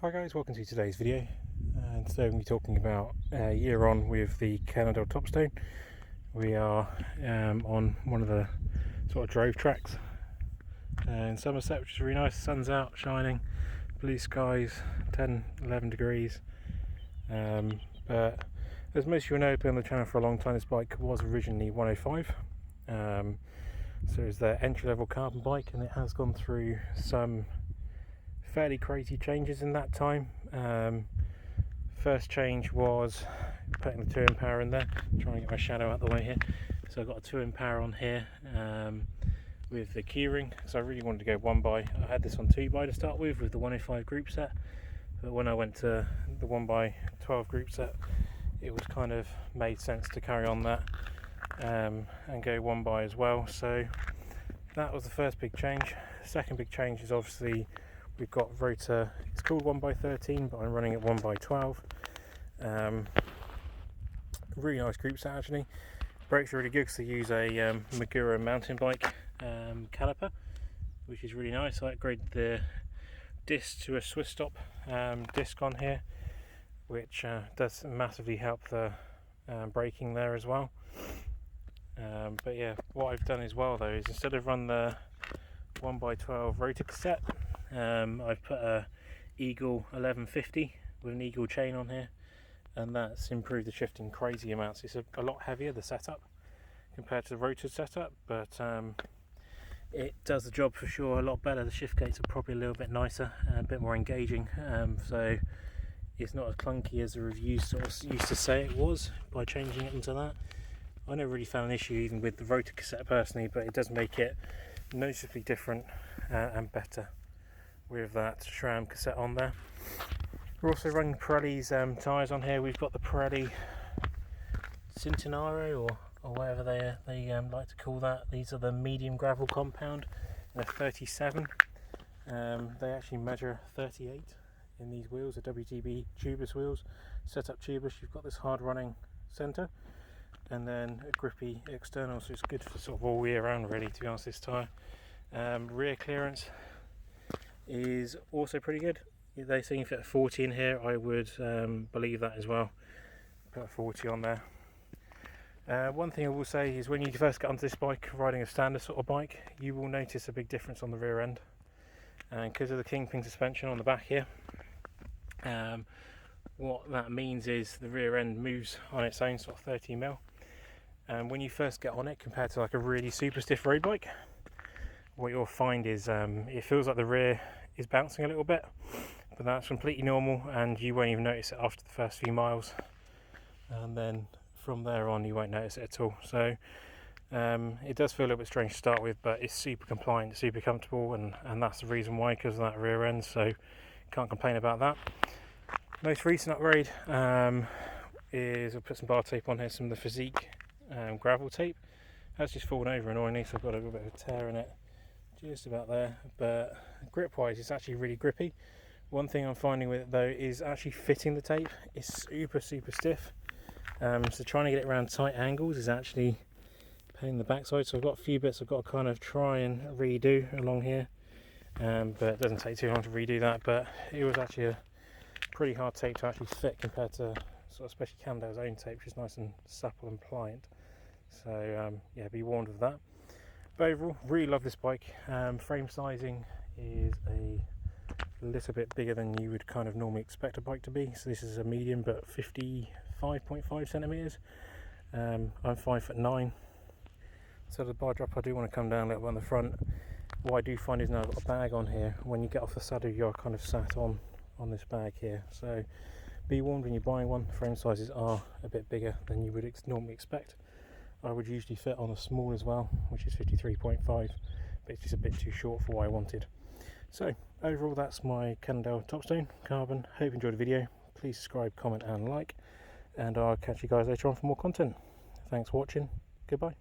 Hi guys, welcome to today's video, and today we're going to be talking about a year on with the Cannondale Topstone. We are on one of the sort of drove tracks in Somerset, which is really nice. The sun's out, shining, blue skies, 10-11 degrees, but as most of you know, I've been on the channel for a long time. This bike was originally 105, so it's the entry-level carbon bike, and it has gone through some fairly crazy changes in that time. First change was putting the 2 power in there, trying to get my shadow out the way here. So I've got a 2 power on here with the keyring, so I really wanted to go 1x. I had this on 2x to start with the 105 group set, but when I went to the 1x12 group set, it was kind of made sense to carry on that and go 1x as well. So that was the first big change. The second big change is obviously we've got rotor. It's called 1x13, but I'm running it 1x12. Really nice group set actually. Brakes are really good because they use a Magura mountain bike caliper, which is really nice. I upgraded the disc to a Swiss stop disc on here, which does massively help the braking there as well. But yeah, what I've done as well though is instead of run the 1x12 rotor cassette, I've put a Eagle 1150 with an Eagle chain on here, and that's improved the shifting crazy amounts. It's a lot heavier, the setup, compared to the rotor setup, but it does the job for sure a lot better. The shift gates are probably a little bit nicer and a bit more engaging, so it's not as clunky as the reviews sort of used to say it was by changing it into that. I never really found an issue even with the rotor cassette personally, but it does make it noticeably different and better with that SRAM cassette on there. We're also running Pirelli's tyres on here. We've got the Pirelli Centenario or whatever they like to call that. These are the medium gravel compound. They're 37. They actually measure 38 in these wheels, the WTB tubeless wheels. Set up tubeless, you've got this hard running centre and then a grippy external, so it's good for sort of all year round really, to be honest, this tyre. Rear clearance is also pretty good. They say you can fit a 40 in here. I would believe that as well. Put a 40 on there. One thing I will say is when you first get onto this bike, riding a standard sort of bike, you will notice a big difference on the rear end, and because of the Kingpin suspension on the back here, what that means is the rear end moves on its own, sort of 30mm, and when you first get on it compared to like a really super stiff road bike, what you'll find is it feels like the rear is bouncing a little bit, but that's completely normal and you won't even notice it after the first few miles, and then from there on you won't notice it at all. So it does feel a little bit strange to start with, but it's super compliant, super comfortable, and that's the reason why, because of that rear end, so can't complain about that. Most recent upgrade is I'll put some bar tape on here, some of the Physique gravel tape. That's just fallen over annoyingly, so I've got a little bit of a tear in it just about there, but grip wise it's actually really grippy. One thing I'm finding with it though is actually fitting the tape is super stiff, so trying to get it around tight angles is actually a pain in the backside. So I've got a few bits I've got to kind of try and redo along here, but it doesn't take too long to redo that. But it was actually a pretty hard tape to actually fit compared to sort of especially Cannondale's own tape, which is nice and supple and pliant. So yeah, be warned of that. But overall, really love this bike. Frame sizing is a little bit bigger than you would kind of normally expect a bike to be. So this is a medium, but 55.5 centimeters. I'm 5'9", so the bar drop I do want to come down a little bit on the front. What I do find is now I've got a bag on here. When you get off the saddle, you're kind of sat on this bag here. So be warned when you're buying one. Frame sizes are a bit bigger than you would normally expect. I would usually fit on a small as well, which is 53.5, but it's just a bit too short for what I wanted. So overall, that's my Cannondale Topstone Carbon. Hope you enjoyed the video. Please subscribe, comment and like, and I'll catch you guys later on for more content. Thanks for watching. Goodbye.